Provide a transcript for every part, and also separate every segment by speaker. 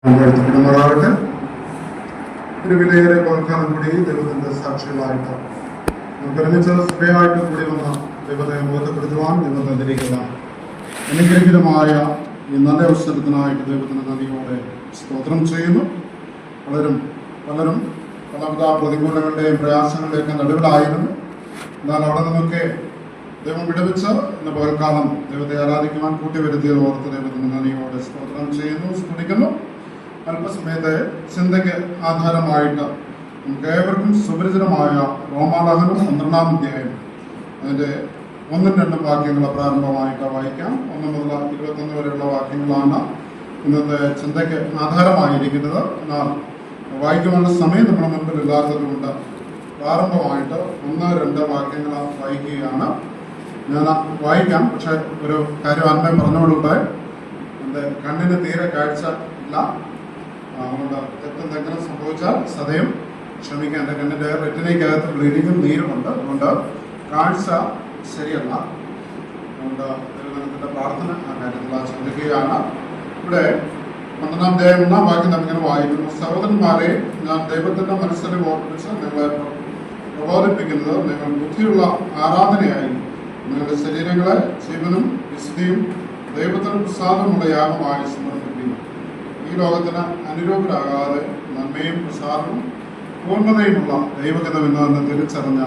Speaker 1: പങ്കെടുത്തിടുന്നതാകട്ടെ. ഒരു വിലയേറെ കോൽക്കാലം കൂടി ദൈവത്തിന്റെ സാക്ഷികളായിട്ട് നമുക്ക് ഒരുമിച്ച് സഭയായിട്ട് കൂടി വന്ന ദൈവത്തെ ബോധപ്പെടുത്തുവാൻ ദൈവം തന്നിരിക്കുന്ന അനുഗ്രഹീതമായ ഈ നല്ല അവസരത്തിനായിട്ട് ദൈവത്തിന് നന്ദിയോടെ സ്തോത്രം ചെയ്യുന്നു. പലരും പലവിധ പ്രതികൂലങ്ങളുടെയും പ്രയാസങ്ങളുടെയൊക്കെ നടുവിലായിരുന്നു. എന്നാൽ അവിടെ നിന്നൊക്കെ ദൈവം വിടുവിച്ച് ഇന്ന് പകൽക്കാലം ദൈവത്തെ ആരാധിക്കുവാൻ കൂട്ടിവരുത്തിയത് ഓർത്ത് ദൈവത്തിന് നന്ദിയോടെ സ്തോത്രം ചെയ്യുന്നു, സ്തുതിക്കുന്നു. അല്പസമയത്തെ ചിന്തയ്ക്ക് ആധാരമായിട്ട് നമുക്ക് ഏവർക്കും സുപരിചിതമായ റോമാലേഖനം 12-ാം അധ്യായം അതിൻ്റെ 1-2 വാക്യങ്ങൾ പ്രാരംഭമായിട്ട് വായിക്കാം. 1 മുതൽ 21 വരെയുള്ള വാക്യങ്ങളാണ് ഇന്നത്തെ ചിന്തയ്ക്ക് ആധാരമായിരിക്കുന്നത്. എന്നാൽ വായിക്കുവാനുള്ള സമയം നമ്മുടെ മുൻപിൽ ഇല്ലാത്തത് കൊണ്ട് പ്രാരംഭമായിട്ട് 1-2 വാക്യങ്ങൾ വായിക്കുകയാണ്. ഞാൻ വായിക്കാം. പക്ഷെ ഒരു കാര്യം ആത്മീയം പറഞ്ഞുകൊള്ളട്ടെ. എൻ്റെ കണ്ണിന് തീരെ കാഴ്ച ഇല്ല. അതുകൊണ്ട് എന്തെങ്കിലും സംഭവിച്ചാൽ സദയം ക്ഷമിക്കാൻ. എൻ്റെ കണ്ണിൻ്റെ റെറ്റിനയ്ക്കകത്ത് ബ്ലീഡിങ്ങും നീരുമുണ്ട്. അതുകൊണ്ട് കാഴ്ച ശരിയല്ല. അതുകൊണ്ട് ദൈവത്തിൻ്റെ പ്രാർത്ഥന ആ കാര്യത്തിൽ ശ്രദ്ധിക്കുകയാണ്. ഇവിടെ 12-ാം അധ്യായം 1-ാം വാക്യം നമ്മിങ്ങനെ വായിക്കുന്നു. സഹോദരന്മാരെ, ഞാൻ ദൈവത്തിൻ്റെ മനസ്സിനെ ഓർപ്പിച്ച് നിങ്ങളെ പ്രബോധിപ്പിക്കുന്നത് നിങ്ങൾ ബുദ്ധിയുള്ള ആരാധനയായി നിങ്ങളുടെ ശരീരങ്ങളെ ജീവനും വിശുദ്ധിയും ദൈവത്തിന് പ്രസാദമുള്ള യാഗമായി സമർപ്പിക്കുന്നു. ഈ ലോകത്തിന് അനുരൂപരാകാതെ നന്മയും പ്രസാദവും പൂർണ്ണതയുമുള്ള ദൈവഗതമെന്ന് തിരിച്ചറിഞ്ഞ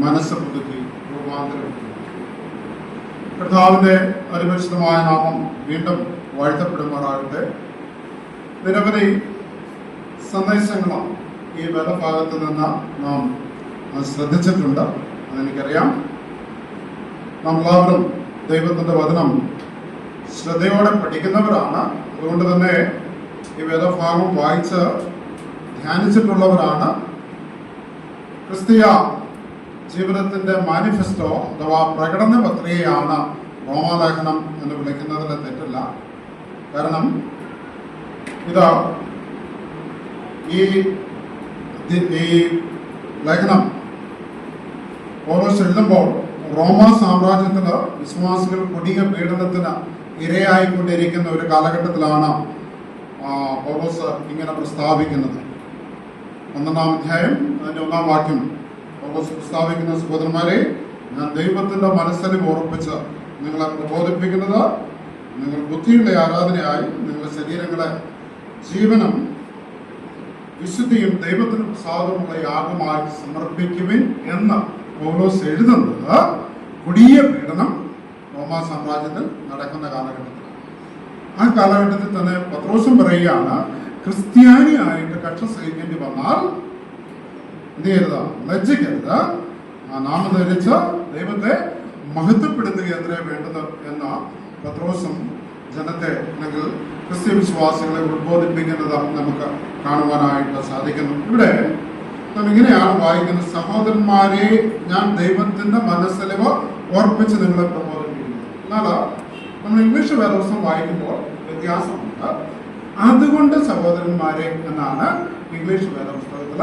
Speaker 1: മനസ്സ് പുതുക്കി രൂപാന്തരപ്പെടുന്നു. കർത്താവിന്റെ പരിപരിശുദ്ധമായ നാമം വീണ്ടും വാഴ്ത്തപ്പെടുമാറാകട്ടെ. നിരവധി സന്ദേശങ്ങൾ ഈ വേദഭാഗത്ത് നിന്ന് നാം ശ്രദ്ധിച്ചിട്ടുണ്ട്. അതെനിക്കറിയാം. നാം എല്ലാവരും ദൈവത്തിന്റെ വചനം ശ്രദ്ധയോടെ പഠിക്കുന്നവരാണ്. അതുകൊണ്ട് തന്നെ ഈ വേദഭാഗം വായിച്ച് ധ്യാനിച്ചിട്ടുള്ളവരാണ്. ക്രിസ്തീയ ജീവിതത്തിന്റെ മാനിഫെസ്റ്റോ അഥവാ പ്രകടന പത്രികയാണ് റോമാലേഖനം എന്ന് വിളിക്കുന്നതിന് തെറ്റില്ല. കാരണം ഇത് ഈ ലേഖനം പൗലോസ് എഴുതുമ്പോൾ റോമാ സാമ്രാജ്യത്തിന് വിശ്വാസികൾ കൊടിയ പീഡനത്തിന് ഇരയായിക്കൊണ്ടിരിക്കുന്ന ഒരു കാലഘട്ടത്തിലാണ് പൗലോസ് ഇങ്ങനെ പ്രസ്താവിക്കുന്നത്. 1-ാം അധ്യായം അതിൻ്റെ 1-ാം വാക്യം പൗലോസ് പ്രസ്താവിക്കുന്ന സഹോദരന്മാരെ, ഞാൻ ദൈവത്തിന്റെ മനസ്സിനെ ഓർപ്പിച്ച് നിങ്ങളെ പ്രബോധിപ്പിക്കുന്നത് നിങ്ങൾ ബുദ്ധിയുടെ ആരാധനയായി നിങ്ങളുടെ ശരീരങ്ങളെ ജീവനും വിശുദ്ധിയും ദൈവത്തിന് പ്രസാദമുള്ള യാഗമായി സമർപ്പിക്കുവിൻ എന്ന് പൗലോസ് എഴുതുന്നത് കൊടിയ പീഡനം റോമാ സാമ്രാജ്യത്തിൽ നടക്കുന്ന കാലഘട്ടത്തിലാണ്. ആ കാലഘട്ടത്തിൽ തന്നെ പത്രോസും പറയുകയാണ്, ക്രിസ്ത്യാനിയായിട്ട് കക്ഷ സഹിക്കേണ്ടി വന്നാൽ എന്ത് ചെയ്യരുത്, ലജ്ജിക്കരുത്. ആ നാമം ധരിച്ച് ദൈവത്തെ മഹത്വപ്പെടുത്തുക എത്രേ വേണ്ടത് എന്ന പത്രോസും ജനത്തെ അല്ലെങ്കിൽ ക്രിസ്ത്യ വിശ്വാസികളെ ഉദ്ബോധിപ്പിക്കുന്നത് നമുക്ക് കാണുവാനായിട്ട് സാധിക്കുന്നു. ഇവിടെ നാം ഇങ്ങനെയാണ് വായിക്കുന്നത്, സഹോദരന്മാരെ, ഞാൻ ദൈവത്തിന്റെ മനസ്സിലിവ് ഓർപ്പിച്ച് നിങ്ങളെ പ്രബോധിപ്പിക്കുന്നു. എന്നാൽ നമ്മൾ ഇംഗ്ലീഷ് വേദപുസ്തകം വായിക്കുമ്പോൾ വ്യത്യാസമുണ്ട്. അതുകൊണ്ട് സഹോദരന്മാരെ എന്നാണ് ഇംഗ്ലീഷ് വേദപുസ്തകത്തിൽ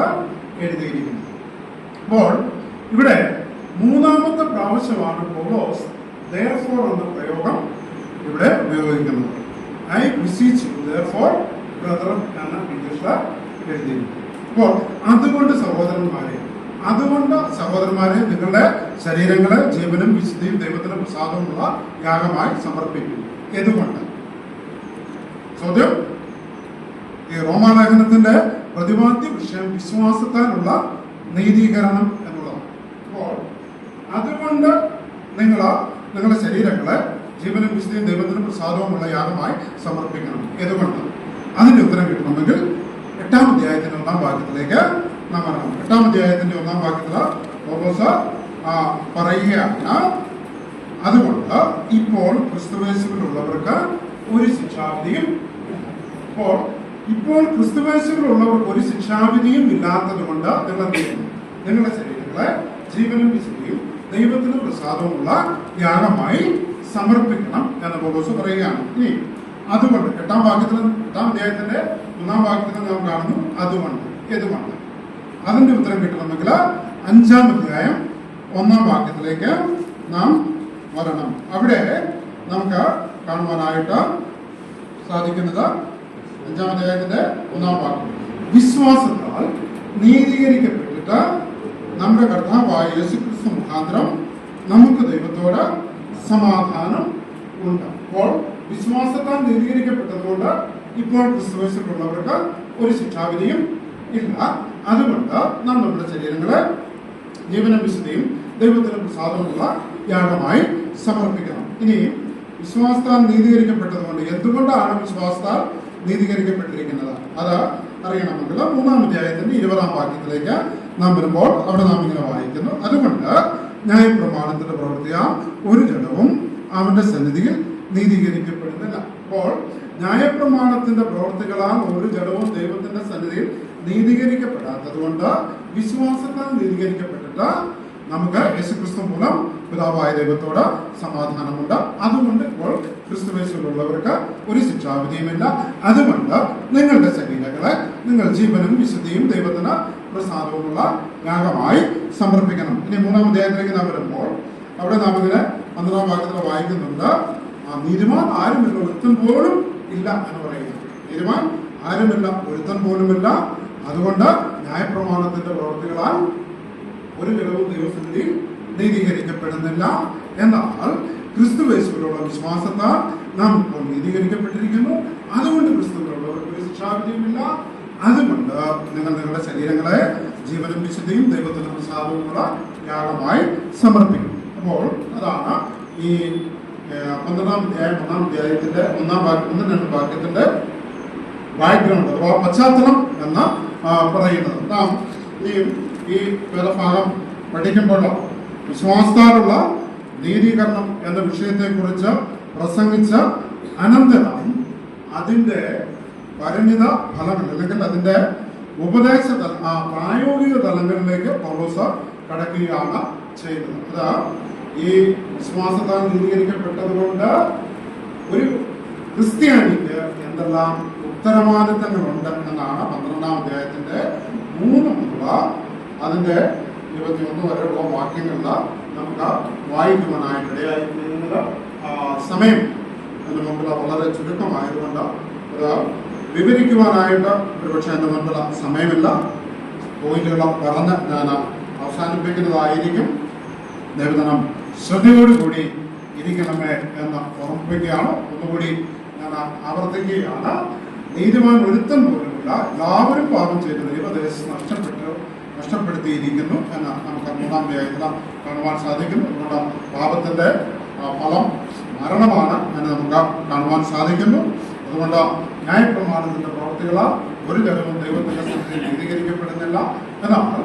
Speaker 1: എഴുതിയിരിക്കുന്നത്. അപ്പോൾ ഇവിടെ 3-ാമത്തെ പ്രാവശ്യമാണ് പൗലോസ് therefore എന്ന പ്രയോഗം ഇവിടെ ഉപയോഗിക്കുന്നത്. I beseech you therefore brethren എന്ന് ഇംഗ്ലീഷിൽ എഴുതിയിരിക്കുന്നു. അപ്പോൾ അതുകൊണ്ട് സഹോദരന്മാരെ നിങ്ങളുടെ ശരീരങ്ങളെ ജീവനും വിശുദ്ധിയും ദൈവത്തിന് പ്രസാദമുള്ള യാഗമായി സമർപ്പിക്കും. എന്തുകൊണ്ട്? ചോദ്യം. ഈ റോമാലേഖനത്തിന്റെ പ്രതിപാദ്യ വിഷയം വിശ്വാസത്താലുള്ള നീതീകരണം എന്നുള്ളതാണ്. അപ്പോൾ അതുകൊണ്ട് നിങ്ങളുടെ ശരീരങ്ങളെ ജീവനും വിശുദ്ധിയും ദൈവത്തിന് പ്രസാദവുമുള്ള യാഗമായി സമർപ്പിക്കണം. എന്തുകൊണ്ട്? അതിന്റെ ഉത്തരം കിട്ടണമെങ്കിൽ 8-ാം അധ്യായത്തിന്റെ 1-ാം വാക്യത്തിലേക്ക് നാം വരണം. 8-ാം അധ്യായത്തിന്റെ 1-ാം വാക്യത്തിൽ പൗലോസ് പറയുകയാണ്, അതുകൊണ്ട് ഇപ്പോൾ ക്രിസ്തുവേശുവിലുള്ളവർക്ക് ഒരു ശിക്ഷാവിധിയും ഇപ്പോൾ ക്രിസ്തുവേശുവിലുള്ളവർക്ക് ഒരു ശിക്ഷാവിധിയും ഇല്ലാത്തത് കൊണ്ട് നിങ്ങളുടെ ശരീരങ്ങളെ ജീവനും വിശുദ്ധിയും ദൈവത്തിന് പ്രസാദമുള്ള യാഗമായി സമർപ്പിക്കണം എന്ന് പൗലോസ് പറയുകയാണ്. ഇനി അതുകൊണ്ട് 8-ാം അധ്യായത്തിന്റെ 1-ാം വാക്യത്തിൽ നാം കാണുന്നു അതുകൊണ്ട്. എന്തുകൊണ്ട്? അതിന്റെ ഉത്തരം കിട്ടണമെങ്കിൽ 5-ാം അധ്യായം 1-ാം വാക്യത്തിലേക്ക് നാം വരണം. അവിടെ നമുക്ക് കാണുവാനായിട്ട് സാധിക്കുന്നത് 5-ാം അധ്യായത്തിന്റെ 1-ാം വാക്യം. വിശ്വാസത്താൽ നീതീകരിക്കപ്പെട്ടിട്ട് നമ്മുടെ കർത്താവായ യേശുക്രിസ്തു മുഖാന്തരം നമുക്ക് ദൈവത്തോട് സമാധാനം ഉണ്ട്. അപ്പോൾ വിശ്വാസത്താൽ നീതീകരിക്കപ്പെട്ടതുകൊണ്ട് ഇപ്പോൾ ക്രിസ്തുവേശുള്ളവർക്ക് ഒരു ശിക്ഷാവിധിയും ഇല്ല. അതുകൊണ്ട് നാം നമ്മുടെ ശരീരങ്ങളെ ജീവനും വിശുദ്ധിയും ദൈവത്തിന് പ്രസാദമുള്ള യാഗമായി സമർപ്പിക്കണം. ഇനി വിശ്വാസത്താൽ നീതീകരിക്കപ്പെട്ടതുകൊണ്ട് എന്തുകൊണ്ടാണ് വിശ്വാസത്താൽ നീതീകരിക്കപ്പെട്ടിരിക്കുന്നത് അത് അറിയണമെങ്കിൽ 3-ാം അധ്യായത്തിന്റെ 20-ാം വാക്യത്തിലേക്ക് നാം വരുമ്പോൾ അവിടെ നാം ഇങ്ങനെ വായിക്കുന്നു. അതുകൊണ്ട് ന്യായപ്രമാണത്തിന്റെ പ്രവൃത്തിയാൽ ഒരു ജഡവും അവന്റെ സന്നിധിയിൽ നീതീകരിക്കപ്പെടുന്നില്ല. അപ്പോൾ ന്യായപ്രമാണത്തിന്റെ പ്രവൃത്തികളാൽ ഒരു ജഡവും ദൈവത്തിന്റെ സന്നിധിയിൽ നീതീകരിക്കപ്പെടാത്തത് കൊണ്ട് വിശ്വാസത്താൽ നീതീകരിക്കപ്പെട്ടിട്ട് നമുക്ക് യേശുക്രിസ്തു മൂലം പിതാവായ ദൈവത്തോട് സമാധാനമുണ്ട്. അതുകൊണ്ട് ഇപ്പോൾ ക്രിസ്തുവേശുള്ളവർക്ക് ഒരു ശിക്ഷാവിധിയുമില്ല. അതുകൊണ്ട് നിങ്ങളുടെ ശരീരങ്ങളെ നിങ്ങൾ ജീവനും വിശുദ്ധിയും ദൈവത്തിന് പ്രസാദവുമുള്ള യാഗമായി സമർപ്പിക്കണം. ഇനി 3-ാം അധ്യായത്തിലേക്ക് നാം വരുമ്പോൾ അവിടെ നാം ഇങ്ങനെ 12-ാം വാക്യത്തിൽ വായിക്കുന്നുണ്ട്, നീതിമാൻ ആരുമില്ല, ഒരുത്തൻ പോലും ഇല്ല എന്ന് പറയുന്നു. നീതിമാൻ ആരുമില്ല, ഒരുത്തൻ പോലുമില്ല. അതുകൊണ്ട് ന്യായപ്രമാണത്തിന്റെ പ്രവൃത്തികളാൽ ഒരു ജഡവും ദൈവസന്നിധിയിൽ നീതീകരിക്കപ്പെടുന്നില്ല. എന്നാൽ ക്രിസ്തുവേശുവിലുള്ള വിശ്വാസത്താൽ നാം ഇപ്പോൾ നീതീകരിക്കപ്പെട്ടിരിക്കുന്നു. അതുകൊണ്ട് ക്രിസ്തുവിലുള്ളവർക്ക് ഒരു ശിക്ഷാവിധിയുമില്ല. അതുകൊണ്ട് നിങ്ങൾ നിങ്ങളുടെ ശരീരങ്ങളെ ജീവനും വിശുദ്ധിയും ദൈവത്തിന് പ്രസാദവുമുള്ള യാഗമായി സമർപ്പിക്കും. അപ്പോൾ അതാണ് ഈ 12-ാം അധ്യായം 1-ാം അധ്യായത്തിന്റെ 1-ാം വാക്യം 1-2 വാക്യത്തിന്റെ ബാക്ക്ഗ്രൗണ്ട് അഥവാ പശ്ചാത്തലം എന്ന് പറയുന്നത്. നാം ഈ വേദഭാഗം പഠിക്കുമ്പോൾ വിശ്വാസത്താലുള്ള നീതീകരണം എന്ന വിഷയത്തെക്കുറിച്ച് പ്രസംഗിച്ച അനന്തരം അതിൻ്റെ പരിണിത ഫലങ്ങൾ അല്ലെങ്കിൽ അതിൻ്റെ ഉപദേശ പ്രായോഗിക തലങ്ങളിലേക്ക് പൗലോസ് കടക്കുകയാണ് ചെയ്യുന്നത്. അത് ഈ വിശ്വാസത്താൽ നീതീകരിക്കപ്പെട്ടതുകൊണ്ട് ഒരു ക്രിസ്ത്യാനിക്ക് എന്തെല്ലാം ഉത്തരവാദിത്തങ്ങളുണ്ട് എന്നാണ് 12-ാം അധ്യായത്തിന്റെ 3 മുതലുള്ള അതിന്റെ 21 വരെയുള്ള വാക്യങ്ങളിൽ നമുക്ക് വായിക്കുവാനായിട്ടിടയായിരിക്കുന്നത്. സമയം അതിന് മുമ്പിൽ വളരെ ചുരുക്കമായതുകൊണ്ട് അത് വിവരിക്കുവാനായിട്ട് ഒരുപക്ഷെ എൻ്റെ മുൻപിൽ സമയമില്ല. പോയിന്റുകൾ പറഞ്ഞ് ഞാൻ അവസാനിപ്പിക്കുന്നതായിരിക്കും. ദൈവജനം ശ്രദ്ധയോടുകൂടി ഇരിക്കണമേ എന്ന് ഓർമ്മിപ്പിക്കുകയാണ്. ഒന്നുകൂടി ഞാൻ ആവർത്തിക്കുകയാണ്. നീതിമാൻ ഒരുത്തൻ പോലുമില്ല, എല്ലാവരും പാപം ചെയ്ത് ദൈവദേശം നഷ്ടപ്പെടുത്തിയിരിക്കുന്നു എന്ന് നമുക്ക് 3-ാം അധ്യായത്തിൽ കാണുവാൻ സാധിക്കുന്നു. അതുകൊണ്ട് പാപത്തിന്റെ ഫലം മരണമാണ് എന്ന് നമുക്ക് കാണുവാൻ സാധിക്കുന്നു. അതുകൊണ്ട് ന്യായപ്രമാണത്തിന്റെ പ്രവൃത്തികളാൽ ഒരു ജഡവും ദൈവത്തിന്റെ സന്നിധിയിൽ നീതീകരിക്കപ്പെടുന്നില്ല. എന്നാൽ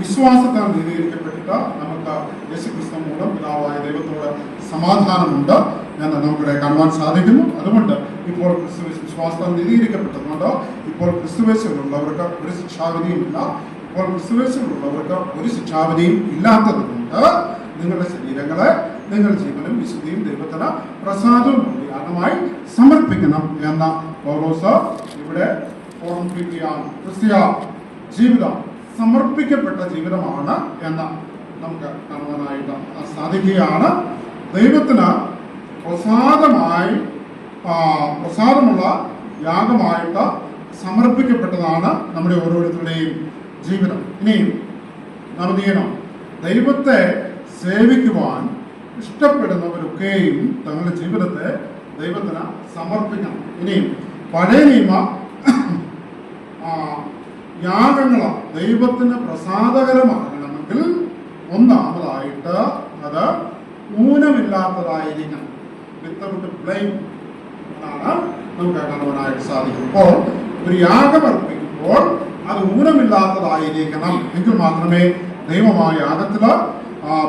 Speaker 1: വിശ്വാസത്താൽ നീതീകരിക്കപ്പെട്ടിട്ട് നമുക്ക് യേശുക്രിസ്തു മൂലം പിതാവായ ദൈവത്തോട് സമാധാനമുണ്ട് എന്ന് നമുക്കിവിടെ കാണുവാൻ സാധിക്കുന്നു. അതുകൊണ്ട് ഇപ്പോൾ വിശ്വാസത്താൽ നീതീകരിക്കപ്പെട്ടതുകൊണ്ട് ഇപ്പോൾ ക്രിസ്തുവേശുള്ളവർക്ക് ഒരു ശിക്ഷാവിധിയുമില്ല. ഇപ്പോൾ ക്രിസ്തുവേശുള്ളവർക്ക് ഒരു ശിക്ഷാവിധിയും ഇല്ലാത്തത് കൊണ്ട് നിങ്ങളുടെ ശരീരങ്ങളെ നിങ്ങൾ ജീവനും വിശുദ്ധിയും ദൈവത്തിന് പ്രസാദവും യാഗമായി സമർപ്പിക്കണം എന്ന പൗലോസ് ഇവിടെ ഓർമ്മിപ്പിക്കുകയാണ്. ക്രിസ്തീയ ജീവിതം സമർപ്പിക്കപ്പെട്ട ജീവിതമാണ് എന്ന് നമുക്ക് കാണുവാനായിട്ട് സാധിക്കുകയാണ്. ദൈവത്തിന് പ്രസാദമുള്ള യാഗമായിട്ട് സമർപ്പിക്കപ്പെട്ടതാണ് നമ്മുടെ ഓരോരുത്തരുടെയും ജീവിതം. ഇനിയും നവദീനം ദൈവത്തെ സേവിക്കുവാൻ ഇഷ്ടപ്പെടുന്നവരൊക്കെയും തങ്ങളുടെ ജീവിതത്തെ ദൈവത്തിന് സമർപ്പിക്കണം. ഇനിയും പഴയ നിയമ യാഗങ്ങൾ ദൈവത്തിന് പ്രസാദകരമാകണമെങ്കിൽ ഒന്നാമതായിട്ട് അത് ഊനമില്ലാത്തതായിരിക്കണം. വിത്തൗട്ട് ബ്ലെയിം എന്നാണ് നമുക്ക് കാണുവാനായിട്ട് സാധിക്കും. അപ്പോൾ ഒരു യാഗം അർപ്പിക്കുമ്പോൾ അത് ഊനമില്ലാത്തതായിരിക്കണം. എങ്കിൽ മാത്രമേ ദൈവമായ യാഗത്തിൽ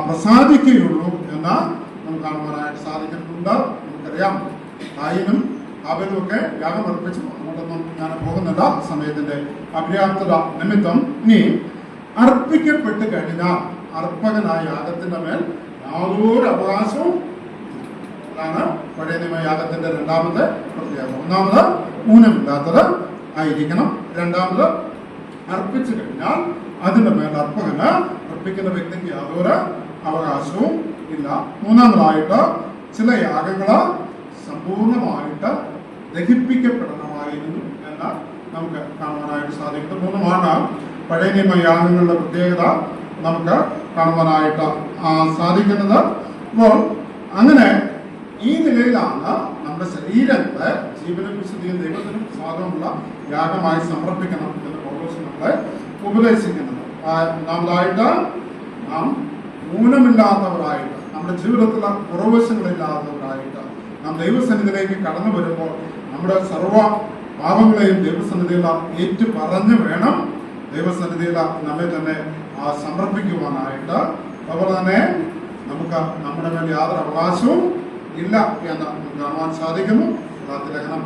Speaker 1: പ്രസാദിക്കുകയുള്ളൂ എന്ന് നമുക്ക് കാണുവാനായിട്ട് സാധിക്കുന്നുണ്ട്. നമുക്കറിയാം കായിനും ആബേലും ഒക്കെ യാഗം അർപ്പിച്ചു. അങ്ങോട്ടൊന്നും ഞാൻ പോകുന്നില്ല സമയത്തിന്റെ അപര്യാപ്തത നിമിത്തം. ഇനി അർപ്പിക്കപ്പെട്ട് കഴിഞ്ഞാൽ അർപ്പകനായ യാഗത്തിന്റെ മേൽ യാതൊരു അവകാശവും. അതാണ് പഴയ നിയമ യാഗത്തിന്റെ രണ്ടാമത്തെ പ്രത്യേകത. ഒന്നാമത് ഊനമില്ലാത്തത് ആയിരിക്കണം. രണ്ടാമത് അർപ്പിച്ചു കഴിഞ്ഞാൽ അതിന്റെ മേൽ അർപ്പകന് അർപ്പിക്കുന്ന വ്യക്തിക്ക് യാതൊരു അവകാശവും ഇല്ല. മൂന്നാമതായിട്ട് ചില യാഗങ്ങള് സമ്പൂർണമായിട്ട് ദഹിപ്പിക്കപ്പെടണമായിരുന്നു എന്ന എന്ന് നമുക്ക് കാണുവാനായിട്ട് സാധിക്കും. മൂന്നുമാണ് പഴയ നിയമ യാഗങ്ങളുടെ പ്രത്യേകത നമുക്ക് കാണുവാനായിട്ട് സാധിക്കുന്നത്. അപ്പോൾ അങ്ങനെ ഈ നിലയിലാണ് നമ്മുടെ ശരീരങ്ങളെ ജീവനും വിശുദ്ധിയും ദൈവത്തിനും സ്വാതന്ത്ര്യമുള്ള യാഗമായി സമർപ്പിക്കണം എന്ന് പൗലോസ് നമ്മളെ ഉപദേശിക്കുന്നത്. ഒന്നാമതായിട്ട് നാം ഊനമില്ലാത്തവരായിട്ട്, നമ്മുടെ ജീവിതത്തിലെ കുറവശങ്ങളില്ലാത്തവരായിട്ട് നാം ദൈവസന്നിധിയിലേക്ക് കടന്നു വരുമ്പോൾ നമ്മുടെ സർവ്വ പാപങ്ങളെയും ദൈവസന്നിധിയിൽ ഏറ്റു പറഞ്ഞു വേണം ദൈവസന്നിധിയിൽ നമ്മെ തന്നെ സമർപ്പിക്കുവാനായിട്ട്. അതുപോലെ തന്നെ നമുക്ക് നമ്മുടെ മേൽ യാതൊരു അവകാശവും ഇല്ല എന്ന് കാണുവാൻ സാധിക്കുന്നു. ലേഖനം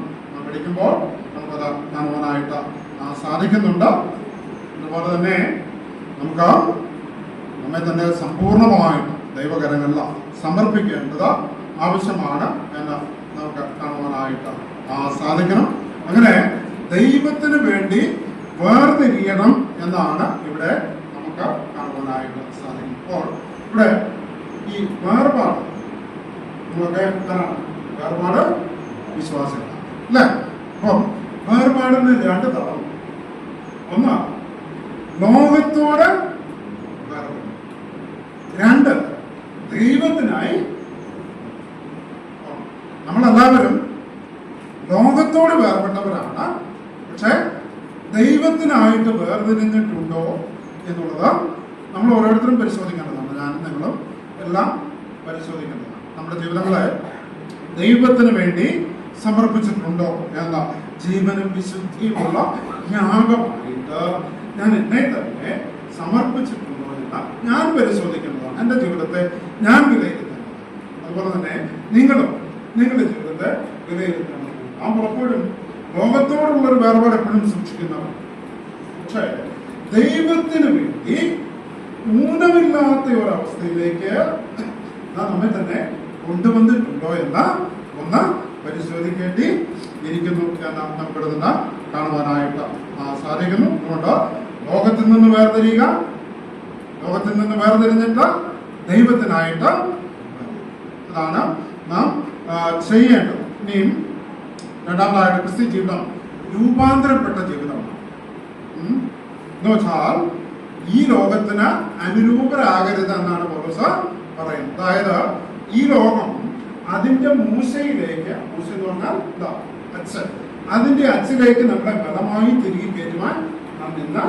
Speaker 1: പഠിക്കുമ്പോൾ നമുക്കത് കാണുവാനായിട്ട് സാധിക്കുന്നുണ്ട്. അതുപോലെ തന്നെ നമുക്ക് നമ്മെ തന്നെ സമ്പൂർണമായിട്ട് ദൈവകരങ്ങളിൽ സമർപ്പിക്കേണ്ടത് ആവശ്യമാണ് എന്ന് നമുക്ക് കാണുവാനായിട്ട് സാധിക്കണം. അങ്ങനെ ദൈവത്തിന് വേണ്ടി വേർതിരിയണം എന്നാണ് ഇവിടെ നമുക്ക് കാണുവാനായിട്ട് സാധിക്കും. അപ്പോൾ ഇവിടെ ഈ വേർപാട് നമ്മളൊക്കെ എന്താണ് വേർപാട് വിശ്വാസികളാണ് അല്ലേ? അപ്പം വേർപാടിന് രണ്ട് തരം. ഒന്ന് ലോകത്തോട് വേർപെടും, രണ്ട് ദൈവത്തിനായി. നമ്മളെല്ലാവരും ലോകത്തോട് വേർപെട്ടവരാണ്, പക്ഷെ ദൈവത്തിനായിട്ട് വേർതിരിഞ്ഞിട്ടുണ്ടോ എന്നുള്ളത് നമ്മൾ ഓരോരുത്തരും പരിശോധിക്കേണ്ടതാണ്. ഞാനും നിങ്ങളും എല്ലാം പരിശോധിക്കേണ്ടതാണ്. നമ്മുടെ ജീവിതങ്ങളെ ദൈവത്തിന് വേണ്ടി സമർപ്പിച്ചിട്ടുണ്ടോ എന്ന ജീവനും വിശുദ്ധിയുമുള്ള യാഗമായിട്ട് ഞാൻ എന്നെ തന്നെ സമർപ്പിച്ചിട്ടുണ്ടോ എന്ന് ഞാൻ പരിശോധിക്കേണ്ടതാണ്. എൻ്റെ ജീവിതത്തെ ഞാൻ വിലയിരുത്തേണ്ടതാണ്. അതുപോലെ തന്നെ നിങ്ങളും നിങ്ങളുടെ ജീവിതത്തെ വിലയിരുത്തേണ്ടതാണ്. നാം പലപ്പോഴും ലോകത്തോടുള്ളൊരു വേർപാട് എപ്പോഴും സൂക്ഷിക്കുന്നവർ, പക്ഷേ ദൈവത്തിന് വേണ്ടി ഊനമില്ലാത്ത ഒരവസ്ഥയിലേക്ക് നമ്മെ തന്നെ കൊണ്ടുവന്നിട്ടുണ്ടോ എന്ന് ഒന്ന് പരിശോധിക്കേണ്ടി ഇരിക്കുന്നു എന്ന് നമുക്കിവിടെ നിന്ന് കാണുവാനായിട്ട് സാധിക്കുന്നു. അതുകൊണ്ട് ലോകത്തിൽ നിന്ന് വേർതിരിഞ്ഞിട്ട് ദൈവത്തിനായിട്ട് അതാണ് നാം ചെയ്യേണ്ടത്. ഇനിയും രണ്ടാമതായിട്ട് ക്രിസ്ത്യ ജീവിതം രൂപാന്തരപ്പെട്ട ജീവിതമാണ്. എന്ന് വെച്ചാൽ ഈ ലോകത്തിന് അനുരൂപരാകരുത് എന്നാണ് പൗലോസ് പറയുന്നത്. അതായത് ഈ ലോകം അതിന്റെ മൂശയിലേക്ക്, മൂശ എന്ന് പറഞ്ഞാൽ അച്ഛൻ, അതിന്റെ അച്ഛനിലേക്ക് നമ്മളെ ബലമായി തിരികെ കയറ്റുവാൻ നാം നിന്ന്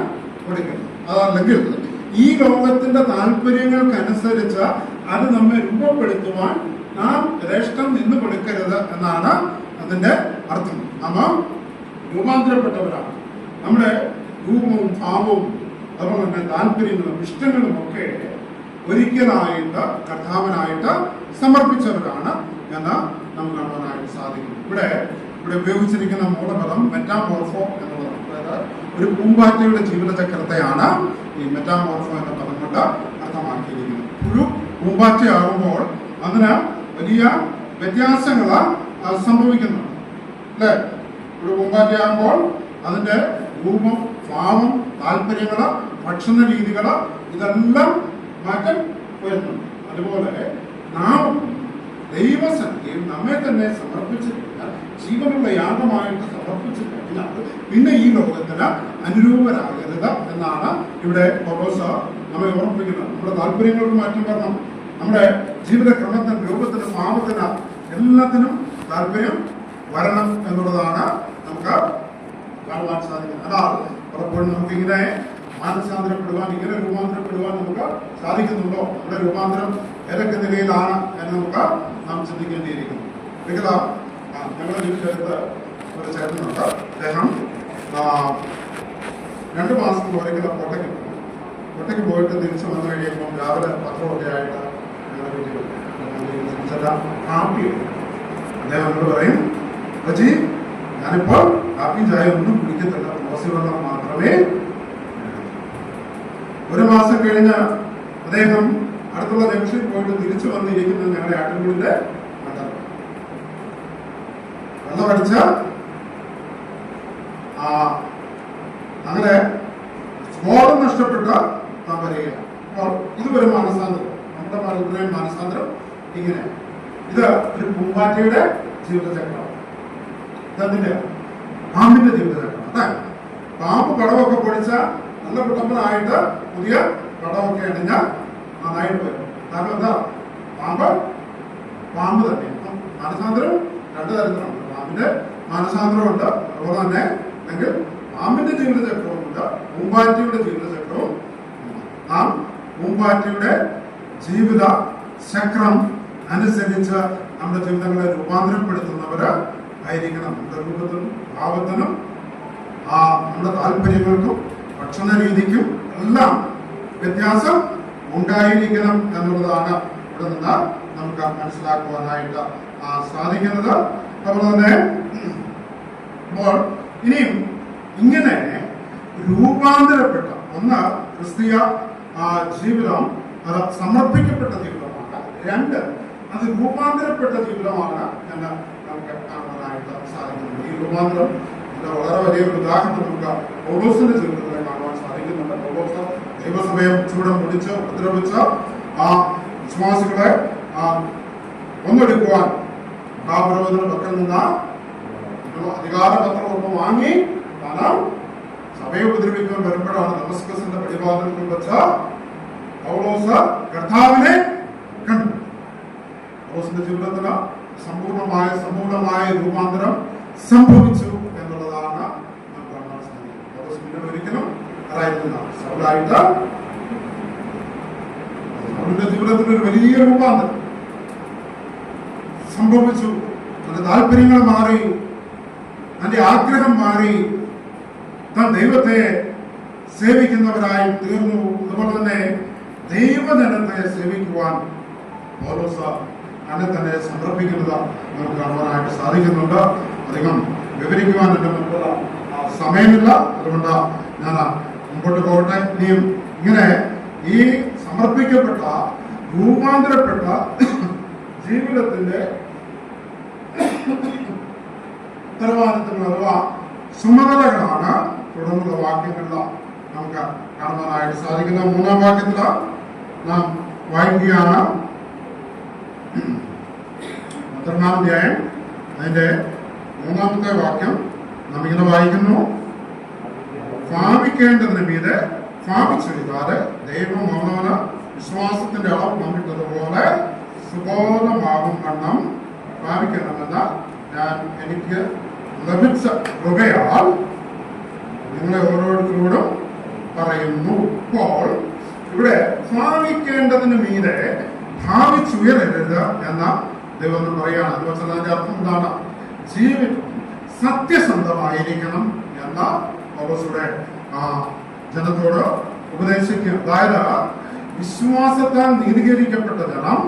Speaker 1: കൊടുക്കണം. അതല്ലെങ്കിൽ ഈ ലോകത്തിന്റെ താല്പര്യങ്ങൾക്കനുസരിച്ച് അത് നമ്മെ രൂപപ്പെടുത്തുവാൻ നാം രേഷ്ഠം നിന്ന് കൊടുക്കരുത് എന്നാണ് അതിന്റെ അർത്ഥം. നാം രൂപാന്തരപ്പെട്ടവരാണ്. നമ്മുടെ രൂപവും ഭാവവും അതുപോലെ തന്നെ താല്പര്യങ്ങളും ഇഷ്ടങ്ങളും ഒക്കെ ഒരിക്കലായിട്ട് കർത്താവിനായിട്ട് സമർപ്പിച്ചവരാണ് എന്ന് നമുക്ക് കാണുവാനായിട്ട് സാധിക്കും. ഇവിടെ ഉപയോഗിച്ചിരിക്കുന്ന മൂലപദം മെറ്റാമോർഫോ എന്നുള്ളതാണ്. അതായത് ഒരു പൂമ്പാറ്റയുടെ ജീവിതചക്രത്തെയാണ് ഈ മെറ്റാമോർഫോ എന്ന പദം കൊണ്ട് അർത്ഥമാക്കിയിരിക്കുന്നത്. ഒരു പൂമ്പാറ്റയാകുമ്പോൾ അതിന് വലിയ വ്യത്യാസങ്ങൾ സംഭവിക്കുന്നുണ്ട് അല്ലേ? ഒരു പൂമ്പാറ്റയാകുമ്പോൾ അതിന്റെ രൂപം, ഭാവം, താല്പര്യങ്ങള്, ഭക്ഷണ രീതികള് ഇതെല്ലാം മാറ്റം വരുന്നുണ്ട്. അതുപോലെ നാം ദൈവസന്നിധിയിൽ നമ്മെ തന്നെ സമർപ്പിച്ചു കഴിഞ്ഞാൽ, ജീവനുള്ള യാഗമായിട്ട് സമർപ്പിച്ചു കഴിഞ്ഞാൽ പിന്നെ ഈ ലോകത്തിന് അനുരൂപരാകരുത് എന്നാണ് ഇവിടെ പൗലോസ് നമ്മെ ഓർമ്മിപ്പിക്കുന്നത്. നമ്മുടെ താല്പര്യങ്ങൾക്ക് മാറ്റം വരണം. നമ്മുടെ ജീവിതക്രമത്തിന്, രൂപത്തിന്, ഭാവത്തിന്, എല്ലാത്തിനും താല്പര്യം വരണം എന്നുള്ളതാണ് നമുക്ക് കാണുവാൻ സാധിക്കുന്നത്. അതാണ് പലപ്പോഴും നമുക്കിങ്ങനെ മാനസാന്തരപ്പെടുവാൻ, ഇങ്ങനെ രൂപാന്തരപ്പെടുവാൻ നമുക്ക് സാധിക്കുന്നുണ്ടോ? നമ്മുടെ രൂപാന്തരം ഏതൊക്കെ നിലയിലാണ് എന്ന് നമുക്ക് നാം ചിന്തിക്കേണ്ടിയിരിക്കുന്നു. ഒരിക്കലും ഞങ്ങളുടെ വീട്ടിലെടുത്ത് ഒരു ചേട്ടനുണ്ട്. അദ്ദേഹം 2 മാസത്തിൽ ഒരിക്കലും കോട്ടയ്ക്ക് പോയിട്ട് തിരിച്ചു വന്നു കഴിയുമ്പോൾ രാവിലെ പത്രമൊക്കെ ആയിട്ട് ഞങ്ങളുടെ വീട്ടിൽ ഹാപ്പി. അദ്ദേഹം എന്നോട് പറയും, അജി ഞാനിപ്പോൾ കാപ്പി ചായ ഒന്നും കുടിക്കത്തില്ല, തുളസി വെള്ളം മാത്രമേ. 1 മാസം കഴിഞ്ഞ് അദ്ദേഹം അടുത്തുള്ള ജംഗ്ഷനിൽ പോയിട്ട് തിരിച്ചു വന്നിരിക്കുന്നത് ഞങ്ങളുടെ ആട്ടിൻകൂടിന്റെ വെള്ളമടിച്ച അങ്ങനെ ബോധം നഷ്ടപ്പെട്ട നാം വരികയാണ്. അപ്പോൾ ഇതൊരു മാനസാന്തരം, നമ്മുടെ പലരുടെയും മാനസാന്തരം ഇങ്ങനെ. ഇത് ഒരു പൂമ്പാറ്റയുടെ ജീവിതചക്രമാണ്. ഇതതിന്റെ പാമ്പിന്റെ ജീവിതചക്രം. അല്ലേ? പാമ്പ് കടമൊക്കെ പൊടിച്ച നല്ല കുട്ടപ്പനായിട്ട് പുതിയ കടമൊക്കെ അണിഞ്ഞ നന്നായിട്ട് വരും. കാരണം എന്താ? പാമ്പ് തന്നെ. മാനസാന്തരം രണ്ടു തരത്തിലുണ്ട്. പാമ്പിന്റെ മാനസാന്തരമുണ്ട്, അതുപോലെ തന്നെ അല്ലെങ്കിൽ പാമ്പിന്റെ ജീവിതചക്രവും ഉണ്ട്, പൂമ്പാറ്റയുടെ ജീവിതചക്രവും. നാം പൂമ്പാറ്റയുടെ ജീവിത ചക്രം അനുസരിച്ച് നമ്മുടെ ജീവിതങ്ങളെ രൂപാന്തരപ്പെടുത്തുന്നവര് ആയിരിക്കണം. നമ്മുടെ രൂപത്തിനും ഭാവത്തിനും നമ്മുടെ താല്പര്യങ്ങൾക്കും ഭക്ഷണ രീതിക്കും എല്ലാം വ്യത്യാസം ഉണ്ടായിരിക്കണം എന്നുള്ളതാണ് ഇവിടെ നിന്ന് നമുക്ക് മനസ്സിലാക്കുവാനായിട്ട് സാധിക്കുന്നത്. അതുപോലെ തന്നെ അപ്പോൾ ഇനിയും ഇങ്ങനെ രൂപാന്തരപ്പെട്ട ഒന്ന് ക്രിസ്തീയ ജീവിതം അത് സമർപ്പിക്കപ്പെട്ട ജീവിതമാണ്. രണ്ട് അത് രൂപാന്തരപ്പെട്ട ജീവിതമാണ് എന്ന് നമുക്ക് കാണുവാനായിട്ട് സാധിക്കുന്നുണ്ട്. ഈ രൂപാന്തരം വളരെ വലിയൊരു ഉദാഹരണം നമുക്ക് പൗലോസിന്റെ ജീവിതത്തിൽ കാണുവാൻ സാധിക്കുന്നുണ്ട്. പൗലോസ് ദൈവസഭയെ ചൂടം പിടിച്ച് ഉപദ്രവിച്ച വിശ്വാസികളെ ഒന്നെടുക്കുവാൻ മഹാപുരോഹിതന്റെ പക്കൽ നിന്ന് അധികാരപത്രം വാങ്ങി കാരണം സഭയെ ഉപദ്രവിക്കാൻ വരുമ്പോഴാണ് ദമസ്കസിന്റെ പടിവാതിൽക്കൽ വെച്ച് പൗലോസ് കർത്താവിനെ കണ്ടു. പൗലോസിന്റെ ജീവിതത്തിന് സമ്പൂർണമായ രൂപാന്തരം സംഭവിച്ചു എന്നുള്ളതാണ് നമുക്ക് കാണാൻ സാധിക്കുന്നത്. പൗലോസ് പിന്നീട് ഒരിക്കലും ആരായിരുന്നില്ല, സൗലായിട്ട് അവരുടെ ജീവിതത്തിൽ ഒരു വലിയ രൂപാന്തരം സംഭവിച്ചു. തന്റെ താല്പര്യങ്ങൾ മാറി, തന്റെ ആഗ്രഹം മാറി, താൻ ദൈവത്തെ സേവിക്കുന്നവരായി തീർന്നു. അതുപോലെ തന്നെ ദൈവജനത്തെ സേവിക്കുവാൻ പൗലോസ് തന്നെ സമർപ്പിക്കുന്നത് നമുക്ക് കാണുവാനായിട്ട് സാധിക്കുന്നുണ്ട്. അധികം വിവരിക്കുവാൻ എന്റെ മുൻപുള്ള സമയമില്ല, അതുകൊണ്ട് ഞാൻ മുമ്പോട്ട് പോകട്ടെ. ഇനിയും ഇങ്ങനെ ഈ സമർപ്പിക്കപ്പെട്ട രൂപാന്തരപ്പെട്ട ജീവിതത്തിന്റെ ഉത്തരവാദിത്തങ്ങൾ അഥവാ ചുമതലകളാണ് തുടർന്നുള്ള വാക്യങ്ങളിൽ നമുക്ക് കാണുവാനായിട്ട് സാധിക്കുന്നത്. മൂന്നാം വാക്യത്തിൽ നാം വായിക്കുകയാണ്. 13-ാം അധ്യായം അതിന്റെ 3-ാമത്തെ വാക്യം നാം ഇങ്ങനെ വായിക്കുന്നു: ഭാവിക്കേണ്ടതിന് മീതെ ഭാവിച്ചെഴുതാതെ ദൈവം അവനവന് വിശ്വാസത്തിന്റെ അളവ് പങ്കിട്ടതുപോലെ സുബോധമാകും വണ്ണം ഭാവിക്കണമെന്ന് ഞാൻ എനിക്ക് ലഭിച്ച കൃപയാൽ നിങ്ങളെ ഓരോരുത്തരോടും പറയുന്നു. ഇപ്പോൾ ഇവിടെ ഭാവിക്കേണ്ടതിന് മീതെ ഭാവിച്ചുയരരുത് എന്ന ദൈവം പറയുകയാണ്. അതുപോലെ അതിന്റെ അർത്ഥം എന്താണ്? ജീവിതം സത്യസന്ധമായിരിക്കണം എന്ന പൗലോസുടെ ജനത്തോട് ഉപദേശിക്കുക. അതായത് വിശ്വാസത്താൽ നീതീകരിക്കപ്പെട്ട ജനം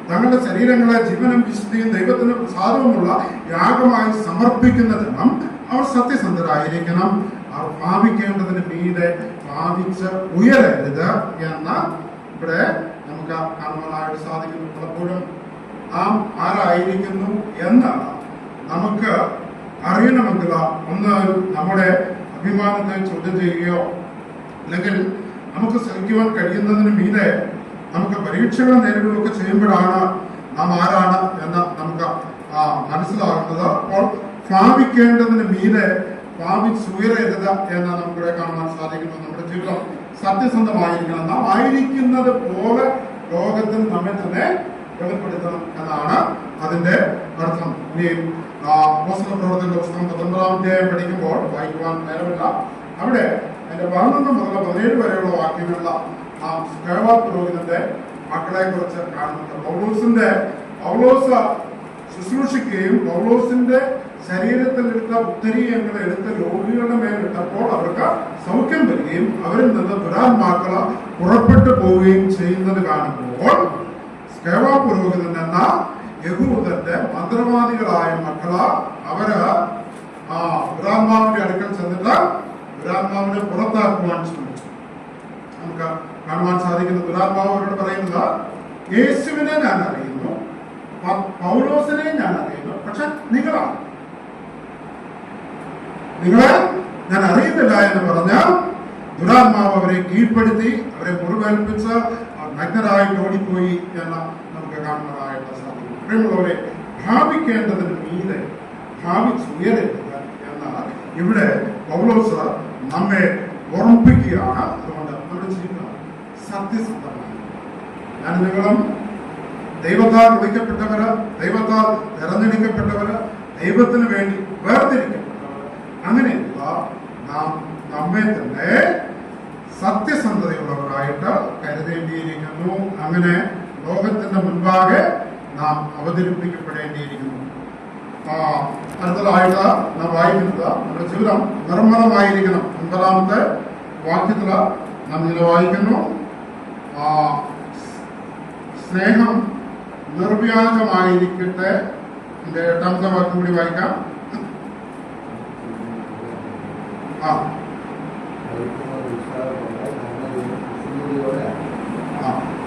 Speaker 1: തങ്ങളുടെ ശരീരങ്ങളെ ജീവനും വിശുദ്ധിയും ദൈവത്തിന് പ്രസാദവുമുള്ള യാഗമായി സമർപ്പിക്കുന്ന ജനം അവർ സത്യസന്ധരായിരിക്കണം. അവർ ഭാവിക്കേണ്ടതിന് മീതെ ഭാവിച്ച് ഉയരരുത് എന്ന് ഇവിടെ നമുക്ക് കാണുവാനായിട്ട് സാധിക്കുന്നു. പലപ്പോഴും നാം ആരായിരിക്കുന്നു എന്ന് നമുക്ക് അറിയണമെങ്കിൽ ഒന്ന് നമ്മുടെ അഭിമാനത്തെ ചോദ്യം ചെയ്യുകയോ അല്ലെങ്കിൽ നമുക്ക് സഹിക്കുവാൻ കഴിയുന്നതിന് മീതെ നമുക്ക് പരീക്ഷകൾ നേരിടുകയൊക്കെ ചെയ്യുമ്പോഴാണ് നാം ആരാണ് എന്ന് നമുക്ക് മനസ്സിലാകുന്നത്. അപ്പോൾ ഭാവിക്കേണ്ടതിന് മീതെ ഭാവിച്ചുയരരുത് എന്ന് നമുക്കിവിടെ കാണുവാൻ സാധിക്കുന്നു. നമ്മുടെ ജീവിതം സത്യസന്ധമായിരിക്കണം. നാം ആയിരിക്കുന്നത് പോലെ ലോകത്തിൽ നമ്മെ തന്നെ വെളിപ്പെടുത്തണം എന്നാണ് അതിന്റെ അർത്ഥം. ഇനി അപ്പോസ്തല പ്രവർത്തനങ്ങളുടെ പുസ്തകം 19-ാം അധ്യായം പഠിക്കുമ്പോൾ വായിക്കുവാൻ നേരമില്ല. അവിടെ അതിന്റെ 11 മുതൽ 17 വരെയുള്ള വാക്യങ്ങളുള്ള പുരോഹിതന്റെ മക്കളെ കുറിച്ച് കാണുന്നുണ്ട്. പൗലോസ് ശുശ്രൂഷിക്കുകയും പൗലോസിന്റെ ശരീരത്തിൽ എടുത്ത ഉത്തരീയങ്ങൾ എടുത്ത രോഗികളുടെ മേലിട്ടപ്പോൾ അവർക്ക് സൗഖ്യം വരികയും അവരിൽ നിന്ന് ദുരാത്മാക്കൾ പുറപ്പെട്ടു പോവുകയും ചെയ്യുന്നത് കാണുമ്പോൾ പുരോഹിതൻ എന്ന യഹൂദന്റെ മന്ത്രവാദികളായ മക്കള് അവര് ദുരാത്മാവിന്റെ അടുക്കൽ ചെന്നിട്ട് ദുരാത്മാവിനെ പുറത്താക്കുവാൻ ശ്രമിച്ചു. നമുക്ക് കാണുവാൻ സാധിക്കുന്ന ദുരാത്മാവ് അവരോട് പറയുന്നത്, യേശുവിനെ ഞാൻ അറിയുന്നു, പൗലോസിനെ ഞാൻ അറിയുന്നു, പക്ഷെ നിങ്ങളെ ഞാൻ അറിയുന്നില്ല എന്ന് പറഞ്ഞ ദുരാത്മാവ് അവരെ കീഴ്പ്പെടുത്തി അവരെ മുറിവേൽപ്പിച്ച് നഗ്നരായിട്ട് ഓടിപ്പോയി എന്ന് നമുക്ക് കാണുന്നതായിട്ട് സാധിക്കും. പ്രിയമുള്ളവരെ, ഭാവിക്കേണ്ടതിന് മീതെ ഭാവിച്ചുയരരുത് എന്ന് ഇവിടെ പൗലോസ് നമ്മെ ഓർമ്മിപ്പിക്കുകയാണ്. അതുകൊണ്ട് നമ്മുടെ ജീവിതം സത്യസന്ധമാണ്. ഞാൻ നിങ്ങളും ദൈവത്താൽ വിളിക്കപ്പെട്ടവര്, ദൈവത്താൽ തെരഞ്ഞെടുക്കപ്പെട്ടവര്, ദൈവത്തിന് വേണ്ടി വേർതിരിക്കപ്പെട്ടവര്, അങ്ങനെയുള്ള നാം നമ്മെ തന്നെ സത്യസന്ധതയുള്ളവരായിട്ട് കരുതേണ്ടിയിരിക്കുന്നു. അങ്ങനെ ലോകത്തിന്റെ മുൻപാകെ നാം അവതരിപ്പിക്കപ്പെടേണ്ടിയിരിക്കുന്നു. അടുത്തതായിട്ട് നാം വായിക്കുന്നത് നമ്മുടെ ജീവിതം നിർമ്മലമായിരിക്കണം. 9-ാമത്തെ വാക്യത്തില് നാം ഇതിൽ വായിക്കുന്നു, സ്നേഹം നിർവ്യാജമായിരിക്കട്ടെ. 8-ാമത്തെ വാക്യം കൂടി വായിക്കാം.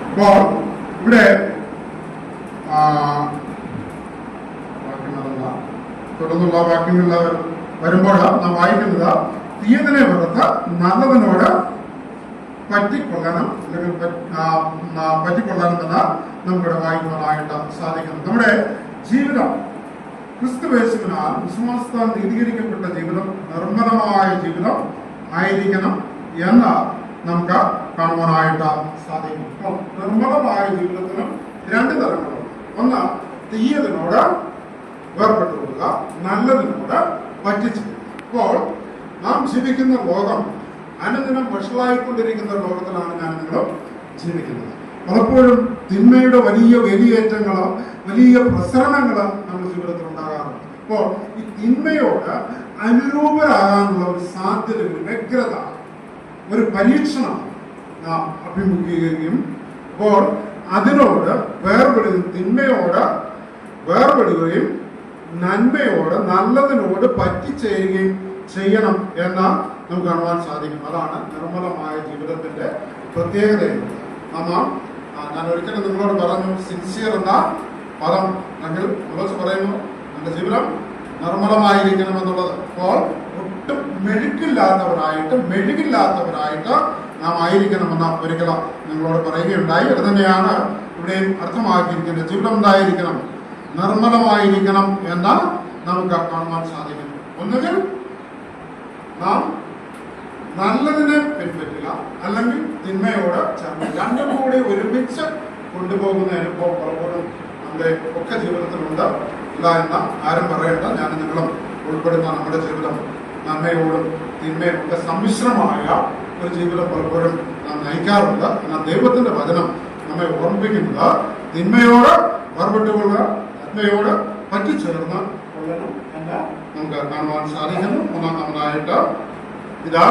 Speaker 1: അപ്പോൾ ഇവിടെ തുടർന്നുള്ള വാക്യങ്ങളിൽ വരുമ്പോൾ നാം വായിക്കുന്നത്, തീയതിനെ വെറുത്ത് നല്ലതിനോട് പറ്റിക്കൊള്ളണം, അല്ലെങ്കിൽ പറ്റിക്കൊള്ളണം എന്ന് നമുക്കിവിടെ വായിക്കുവാനായിട്ട് സാധിക്കുന്നു. നമ്മുടെ ജീവിതം ക്രിസ്തുയേശുവിനാൽ വിശ്വാസത്താൽ നീതീകരിക്കപ്പെട്ട ജീവിതം നിർമ്മലമായ ജീവിതം ആയിരിക്കണം എന്ന് നമുക്ക് കാണുവാനായിട്ട് സാധിക്കും. അപ്പോൾ നിർമ്മലമായ ജീവിതത്തിനും 2 തരങ്ങളുണ്ട്. ഒന്ന്, തീയതിനോട് വേർപെട്ടു കൊടുക്കുക, നല്ലതിനോട് പറ്റിച്ചു. അപ്പോൾ നാം ജീവിക്കുന്ന ലോകം അനുദിനം വഷളായിക്കൊണ്ടിരിക്കുന്ന ലോകത്തിലാണ് ഞാൻ നിങ്ങളും ജീവിക്കുന്നത്. പലപ്പോഴും തിന്മയുടെ വലിയ വേലിയേറ്റങ്ങള്, വലിയ പ്രസരണങ്ങള് നമ്മുടെ ജീവിതത്തിൽ ഉണ്ടാകാറുണ്ട്. അപ്പോൾ ഈ തിന്മയോട് അനുരൂപരാകാനുള്ള ഒരു സാധ്യത, ഒരു വ്യഗ്രത, ഒരു പരീക്ഷണം നാം അഭിമുഖീകരിക്കും. അപ്പോൾ അതിനോട് വേർപെടുകയും, തിന്മയോട് വേർപെടുകയും നന്മയോട്, നല്ലതിനോട് പറ്റിച്ചേരുകയും ചെയ്യണം എന്ന് നമുക്ക് കാണുവാൻ സാധിക്കും. അതാണ് നിർമ്മലമായ ജീവിതത്തിന്റെ പ്രത്യേകത. ഞാൻ ഒരിക്കലും നിങ്ങളോട് പറഞ്ഞു, സിൻസിയർ എന്ന പദം അല്ലെങ്കിൽ കുറച്ച് പറയുന്നു നമ്മുടെ ജീവിതം നിർമ്മലമായിരിക്കണം എന്നുള്ളത്. അപ്പോൾ ഒട്ടും മെഴുകില്ലാത്തവരായിട്ട് നാം ആയിരിക്കണമെന്ന് ഒരിക്കലും നിങ്ങളോട് പറയുകയുണ്ടായി. അത് തന്നെയാണ് ഇവിടെയും അർത്ഥമാക്കിയിരിക്കുന്നത്. ജീവിതം എന്തായിരിക്കണം? നിർമ്മലമായിരിക്കണം എന്ന് നമുക്ക് കാണുവാൻ സാധിക്കുന്നു. ഒന്നുകിൽ നാം നല്ലതിനെ പിൻപറ്റുക, അല്ലെങ്കിൽ തിന്മയോട് ചേർന്ന്, രണ്ടും കൂടി ഒരുമിച്ച് കൊണ്ടുപോകുന്ന അനുഭവം പലപ്പോഴും നമ്മുടെ ഒക്കെ ജീവിതത്തിലുണ്ട്. ഇല്ല എന്ന് ആരും പറയേണ്ട. ഞാൻ നിങ്ങളും ഉൾപ്പെടുന്ന നമ്മുടെ ജീവിതം നന്മയോടും തിന്മയും ഒക്കെ സമ്മിശ്രമായ ഒരു ജീവിതം പലപ്പോഴും നാം നയിക്കാറുണ്ട്. എന്നാൽ ദൈവത്തിന്റെ വചനം നമ്മെ ഓർമ്മിപ്പിക്കുന്നത് തിന്മയോട് വേർപെട്ടുകൊള്ളുക, നന്മയോട് പറ്റിച്ചേർന്ന് കൊള്ളണം എന്ന് നമുക്ക് കാണുവാൻ സാധിക്കുന്നു. ഒന്നാമതായിട്ട് ഇതാ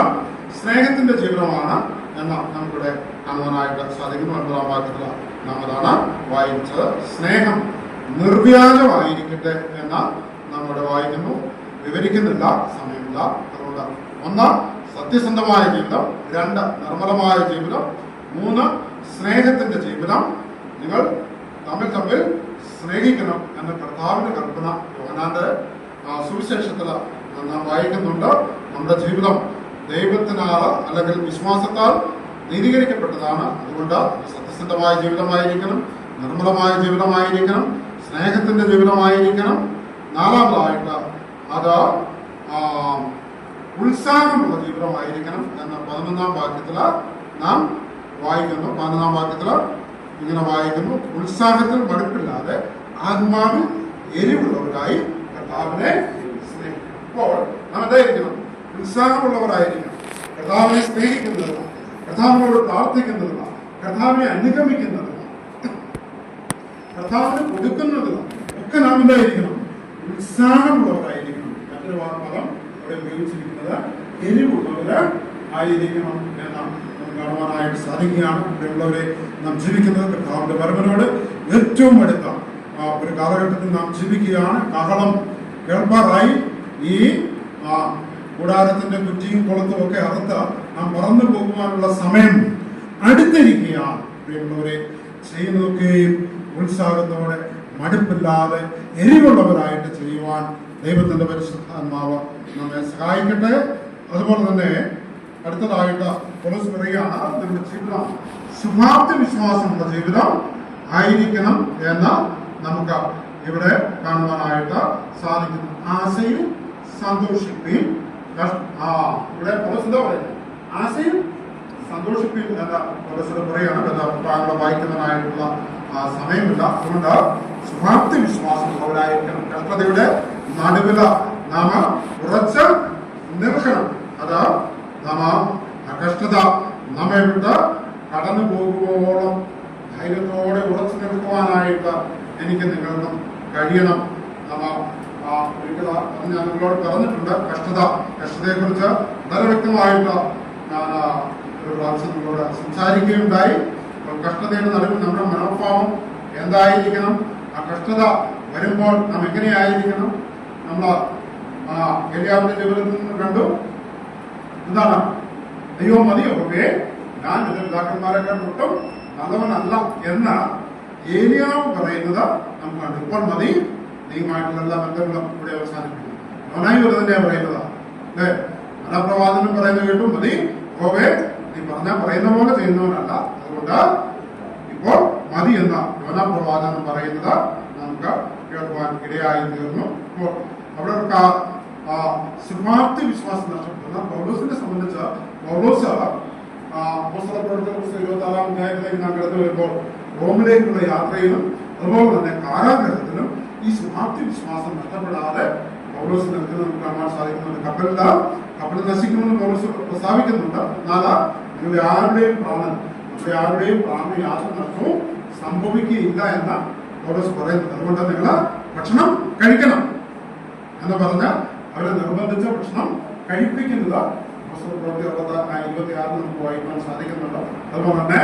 Speaker 1: സ്നേഹത്തിന്റെ ജീവിതമാണ് എന്ന് നമുക്കിവിടെ കാണുവാനായിട്ട് സാധിക്കുന്നു. 9-ാം വാക്യത്തിൽ നാം അതാണ് വായിച്ചത്. സ്നേഹം നിർവ്യാജമായിരിക്കട്ടെ എന്ന് നാം ഇവിടെ വായിക്കുന്നു. വിവരിക്കുന്നില്ല, സമയമില്ല. അതുകൊണ്ട് 1, സത്യസന്ധമായ ജീവിതം; 2, നിർമ്മലമായ ജീവിതം; 3, സ്നേഹത്തിന്റെ ജീവിതം. നിങ്ങൾ തമ്മിൽ സ്നേഹിക്കണം എന്ന കർത്താവിന്റെ കൽപ്പന യോഹന്നാന്റെ സുവിശേഷത്തിൽ നാം വായിക്കുന്നുണ്ട്. നമ്മുടെ ജീവിതം ദൈവത്തിനാൽ അല്ലെങ്കിൽ വിശ്വാസത്താൽ നീതീകരിക്കപ്പെട്ടതാണ്. അതുകൊണ്ട് സത്യസന്ധമായ ജീവിതമായിരിക്കണം, നിർമ്മലമായ ജീവിതമായിരിക്കണം, സ്നേഹത്തിന്റെ ജീവിതമായിരിക്കണം. 4-ാമതായിട്ട് അത് ഉത്സാഹമുള്ള ജീവിതമായിരിക്കണം എന്ന് 11-ാം വാക്യത്തിൽ നാം വായിക്കുന്നു. 11-ാം വാക്യത്തിൽ ഇങ്ങനെ വായിക്കുന്നു: ഉത്സാഹത്തിൽ മടുപ്പില്ലാതെ ആത്മാവിൽ എരിവുള്ളവരായി കർത്താവിനെ സ്നേഹിക്കണം. അപ്പോൾ നാം എന്തായിരിക്കണം? ഉത്സാഹമുള്ളവരായിരിക്കണം. കർത്താവിനെ സ്നേഹിക്കുന്നതിന്, കർത്താവിനോട് പ്രാർത്ഥിക്കുന്നതിന്, കർത്താവിനെ അനുഗമിക്കുന്നതിന്, കർത്താവിന് കൊടുക്കുന്നതിന് ഒക്കെ നാം എന്തായിരിക്കണം? ഉത്സാഹമുള്ളവരായിരിക്കണം. മറ്റൊരു പദം അവിടെ ഉപയോഗിച്ചിരിക്കുന്നത് എരിവുള്ളവര് ആയിരിക്കണം എന്നാണ് കാണുവാനായിട്ട് സാധിക്കുകയാണ്. ഇവിടെയുള്ളവരെ നാം ജീവിക്കുന്നത് കർത്താവിന്റെ വരവിനോട് ഏറ്റവും അടുത്ത ഒരു കാലഘട്ടത്തിൽ നാം ജീവിക്കുകയാണ്. കാഹളം കേൾപ്പാറായി. ഈ കൂടാരത്തിന്റെ കുറ്റിയും കുളത്തും ഒക്കെ അറുത്ത് നാം പറന്നു പോകുവാനുള്ള സമയം അടുത്തിരിക്കുകയാണ്. പ്രിയമുള്ളവരെ, ചെയ്യുന്നതൊക്കെയും ഉത്സാഹത്തോടെ, മടുപ്പില്ലാതെ, എരിവുള്ളവരായിട്ട് ചെയ്യുവാൻ ദൈവത്തിന്റെ പരിശുദ്ധാത്മാവ് നമ്മെ സഹായിക്കട്ടെ. അതുപോലെ തന്നെ അടുത്തതായിട്ട് പൗലോസ് പറയുകയാണ്, നമ്മുടെ ജീവിതം ശുഭാപ്തി വിശ്വാസമുള്ള ജീവിതം ആയിരിക്കണം എന്ന് നമുക്ക് ഇവിടെ കാണുവാനായിട്ട് സാധിക്കുന്നു. ആശയിൽ സന്തോഷിക്കുകയും ഇവിടെ പൗലോസ് പറയുന്നത് ആശയിൽ സന്തോഷിപ്പിൽ എന്ന പൗലോസ് പറയാണ്. താങ്കളെ വായിക്കുന്നതിനായിട്ടുള്ള സമയമില്ല. അതുകൊണ്ട് ശുഭാപ്തി വിശ്വാസം ഉള്ളവരായിരിക്കണം. കഷ്ടതയുടെ നടുവില് നാം ഉറച്ച് നിൽക്കണം. അത് നാം ആ കഷ്ടത നമ്മെ വിട്ട് കടന്നു പോകുമ്പോഴും ധൈര്യത്തോടെ ഉറച്ചു നിൽക്കുവാനായിട്ട് എനിക്ക് നിങ്ങൾക്കും കഴിയണം. ഞാൻ നിങ്ങളോട് പറഞ്ഞിട്ടുണ്ട് കഷ്ടതയെ കുറിച്ച് വളരെ വ്യക്തമായിട്ട് ഞാൻ ഒരു പ്രാവശ്യം നിങ്ങളോട് സംസാരിക്കുകയുണ്ടായി. കഷ്ടതയുടെ നടുവിൽ നമ്മുടെ മനോഭാവം എന്തായിരിക്കണം? ആ കഷ്ടത വരുമ്പോൾ നാം എങ്ങനെയായിരിക്കണം? നമ്മൾ ഏലിയാവിന്റെ ജീവിതത്തിൽ നിന്ന് കണ്ടു. എന്താണ്? ദൈവം മതിയോ ഒക്കെ ഞാൻ എന്റെ പിതാക്കന്മാരെക്കാൾ ഒട്ടും നല്ലവനല്ല എന്ന് ഏലിയാവ് പറയുന്നത് നമുക്ക് കണ്ടു. ഇപ്പോൾ മതി, നീയുമായിട്ടുള്ള എല്ലാ ബന്ധങ്ങളും ഇവിടെ അവസാനിപ്പിക്കും. അവനായി വരുന്നതിന്റെ പറയുന്നതാ അല്ലേ? അനപ്രവാചകനും പറയുന്നത് കേട്ടു, മതി ഗോവേ, നീ പറയുന്ന പോലെ ചെയ്യുന്നവനല്ല, അതുകൊണ്ട് ഇപ്പോൾ മതി എന്ന യോനാപ്രവാചകൻ പറയുന്നത് നമുക്ക് കേൾക്കുവാൻ ഇടയായി തീർന്നു. അപ്പോൾ അവിടെ ശുഭാപ്തി വിശ്വാസം നഷ്ടപ്പെടുന്ന പൗലോസിനെ സംബന്ധിച്ച് പൗലോസ് അപ്പോസ്തലപ്രവർത്തന പുസ്തകം 26-ാം അധ്യായത്തിലേക്ക് നാം കടന്നു വരുമ്പോൾ റോമിലേക്കുള്ള യാത്രയിലും അതുപോലെ തന്നെ കാരാഗ്രഹത്തിലും ഈ ശുഭാപ്തി വിശ്വാസം നഷ്ടപ്പെടാതെ പൗലോസ് നിൽക്കുന്നത് നമുക്ക് കാണാൻ സാധിക്കുന്നുണ്ട്. കപ്പൽ നശിക്കുമെന്ന് പൗലോസ് പ്രസ്താവിക്കുന്നുണ്ട്. എന്നാൽ നിങ്ങളുടെ ആരുടെയും പ്രാണൻ യാതൊരു നഷ്ടവും സംഭവിക്കുകയില്ല എന്ന് പൗലോസ് പറയുന്നത്. അതുകൊണ്ട് നിങ്ങൾ ഭക്ഷണം കഴിക്കണം എന്ന് പറഞ്ഞ് അവരെ നിർബന്ധിച്ച ഭക്ഷണം കഴിപ്പിക്കുന്നത് 26 നമുക്ക് വായിക്കാൻ സാധിക്കുന്നുണ്ട്. അതുപോലെ തന്നെ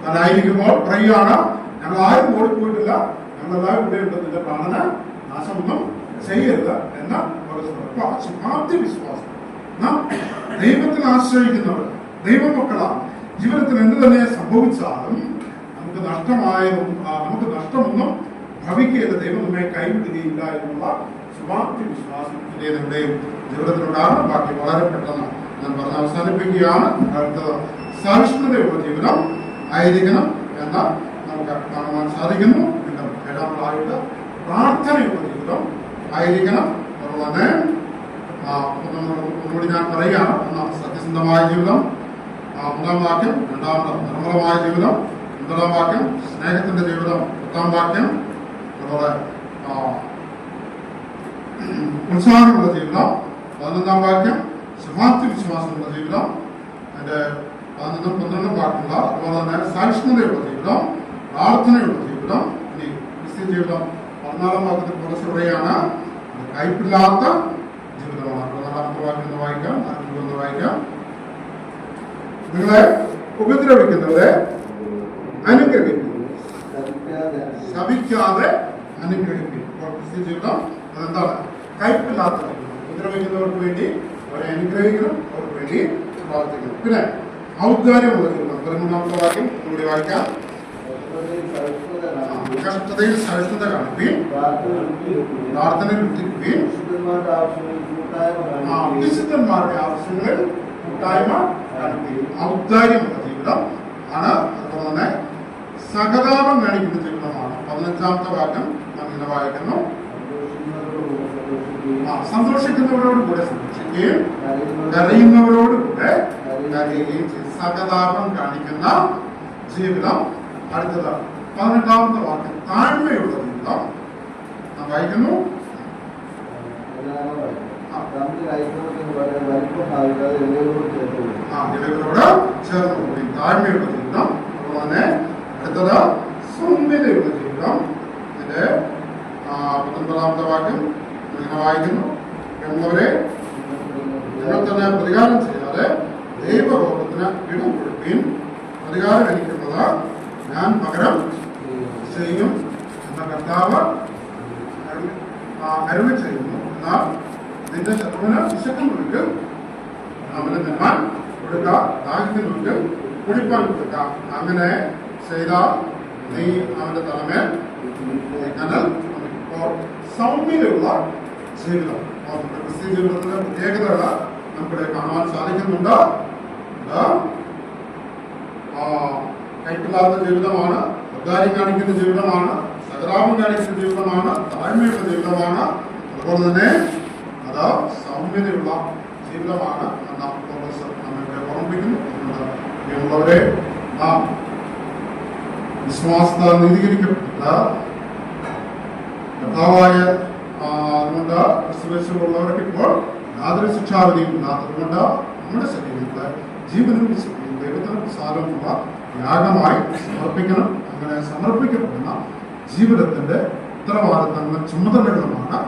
Speaker 1: തടവിലായിരിക്കുമ്പോൾ പറയുകയാണ്, ഞങ്ങൾ ആരും ഓടിപ്പോയിട്ടില്ല, ഞങ്ങളെല്ലാവരും ഇവിടെ ഉണ്ട്, നിന്റെ പ്രാണന നാശമൊന്നും ചെയ്യരുത് എന്ന് ശുഭാപ്തി വിശ്വാസം. നാം ദൈവത്തിൽ ആശ്രയിക്കുന്നവർ ദൈവമക്കളാണ്. ജീവിതത്തിൽ എന്ത് തന്നെ സംഭവിച്ചാലും നമുക്ക് നഷ്ടമൊന്നും ഭവിക്കുകയില്ല, ദൈവം നമ്മെ കൈവിടുകയില്ല എന്നുള്ള ശുഭാപ്തി വിശ്വാസം നമ്മുടെയും ജീവിതത്തിലുണ്ടാകണം. ബാക്കി വളരെ പെട്ടെന്ന് ഞാൻ പറഞ്ഞ് അവസാനിപ്പിക്കുകയാണ്. അടുത്തത് സഹിഷ്ണുതയുള്ള ജീവിതം ആയിരിക്കണം എന്ന് നമുക്ക് കാണുവാൻ സാധിക്കുന്നു. പിന്നെ 7-ാമതായിട്ട് പ്രാർത്ഥനയുള്ള ജീവിതം ആയിരിക്കണം. അതുപോലെ തന്നെ ഒന്നുകൂടി ഞാൻ പറയുകയാണ്. ഒന്ന് സത്യസന്ധമായ ജീവിതം, 3-ാം വാക്യം. 2-ാമത് നിർമ്മലമായ ജീവിതം. 5-ാം വാക്യം സ്നേഹത്തിന്റെ ജീവിതം. 10-ാം വാക്യം അതുപോലെ ഉത്സാഹമുള്ള ജീവിതം. 11-ാം വാക്യം ശുഭാപ്തി വിശ്വാസമുള്ള ജീവിതം. അതിന്റെ 11-12 വാക്കുള്ള അതുപോലെ തന്നെ സഹിഷ്ണുതയുള്ള ജീവിതം, പ്രാർത്ഥനയുള്ള ജീവിതം. ഇനി ക്രിസ്ത്യൻ ജീവിതം 14-ാം വാക്യത്തിൽ കുറച്ച് പറയുകയാണ്, കയ്പില്ലാത്ത ജീവിതമാണ്. 14-ാമത്തെ വാക്യം ഒന്ന് വായിക്കാം, 15 വായിക്കാം. നിങ്ങളെ ഉപദ്രവിക്കുന്നവരെ അനുഗ്രഹിക്കും, ശപിക്കാതെ അനുഗ്രഹിക്കും. ക്രിസ്ത്യൻ ജീവിതം അതെന്താണ്? കയ്പില്ലാത്ത ജീവിതം. ഉപദ്രവിക്കുന്നവർക്ക് വേണ്ടി അവരെ അനുഗ്രഹിക്കണം, അവർക്ക് വേണ്ടി പ്രാർത്ഥിക്കണം. പിന്നെ ഔദ്ധാര്യമുള്ള ജീവിതം. 13-ാമത്തെ വാക്യം കൂടി വായിക്കാം. കഷ്ടതയിൽ സഹിഷ്ണുത കാണിക്കുകയും പ്രാർത്ഥനയിൽ ഉദ്ധരിക്കുകയും വിശുദ്ധന്മാരുടെ ആവശ്യങ്ങളിൽ കൂട്ടായ്മ കാണിക്കുകയും. ഔദ്ധാര്യമുള്ള ജീവിതം ആണ്. അതുപോലെ തന്നെ സഹതാപം കാണിക്കുന്ന ജീവിതമാണ്. 15-ാമത്തെ വാക്യം അങ്ങനെ വായിക്കുന്നു, സന്തോഷിക്കുന്നവരോട് കൂടെ സന്തോഷിക്കുകയും കരയുന്നവരോട് കൂടെ കരയുകയും ചെയ്യും. സഹതാപം കാണിക്കുന്ന ജീവിതം. അടുത്തത് 18-ാമത്തെ വാക്യം താഴ്മയുള്ള ജീവിതം നാം വായിക്കുന്നു. ഇവരോട് ചേർന്ന് കൂടി താഴ്മയുള്ള ജീവിതം. അതുപോലെ തന്നെ അടുത്തത് സൗമ്യതയുള്ള ജീവിതം. ഇതിന്റെ 19-ാമത്തെ വാക്യം ഇങ്ങനെ വായിക്കുന്നു, എന്നവരെ നിങ്ങൾ തന്നെ പ്രതികാരം ചെയ്യാതെ ദൈവകോപത്തിന് ഇടം കൊടുക്കുകയും പ്രതികാരം എനിക്കുള്ളത് ഞാൻ പകരം ചെയ്യും എന്ന കർത്താവ് അരുളി ചെയ്യുന്നു. എന്നാൽ നിന്റെ ശത്രുവിന് വിശക്കുന്നുണ്ടെങ്കിൽ അവന് തിന്നാൻ കൊടുക്കുക, ദാഹിക്കുന്നുണ്ടെങ്കിൽ കുടിപ്പാൻ കൊടുക്കുക. അങ്ങനെ ചെയ്താൽ നീ അവന്റെ തലമേൽ കനൽ. ഇപ്പോൾ സൗമ്യതയുള്ള ജീവിതം, ക്രിസ്ത്യൻ ജീവിതത്തിന്റെ പ്രത്യേകതകൾ നമുക്കിവിടെ കാണുവാൻ സാധിക്കുന്നുണ്ട്. കൈപ്പില്ലാത്ത ജീവിതമാണ്, ഉദ്ധാരം കാണിക്കുന്ന ജീവിതമാണ്, സഹതാപം കാണിക്കുന്ന ജീവിതമാണ്, താഴ്മയുള്ള ജീവിതമാണ്. അതുപോലെ തന്നെ അത് അത് സൗമ്യതയുള്ള ജീവിതമാണ് എന്ന് പൗലോസ് നമ്മെ ഓർമ്മിപ്പിക്കുന്നു. പ്രിയമുള്ളവരെ, നാം വിശ്വാസത്താൽ നീതീകരിക്കപ്പെട്ട കർത്താവായ അതുകൊണ്ട് ക്രിസ്തുവേശുള്ളവർക്ക് ഇപ്പോൾ യാതൊരു ശിക്ഷാവിധിയും ഇല്ലാത്തതുകൊണ്ട് നമ്മുടെ ശരീരത്തെ ജീവനും വിശുദ്ധിയും ദൈവത്തിന് പ്രസാദമുള്ള യാഗമായി സമർപ്പിക്കണം. അങ്ങനെ സമർപ്പിക്കപ്പെടുന്ന ജീവിതത്തിന്റെ ഉത്തരവാദിത്തങ്ങളും ചുമതലകളുമാണ്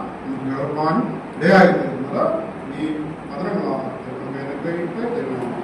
Speaker 1: കേൾക്കാൻ ഇടയായി തീരുന്നത്. ഈ പത്രങ്ങളാണ് ദൈവം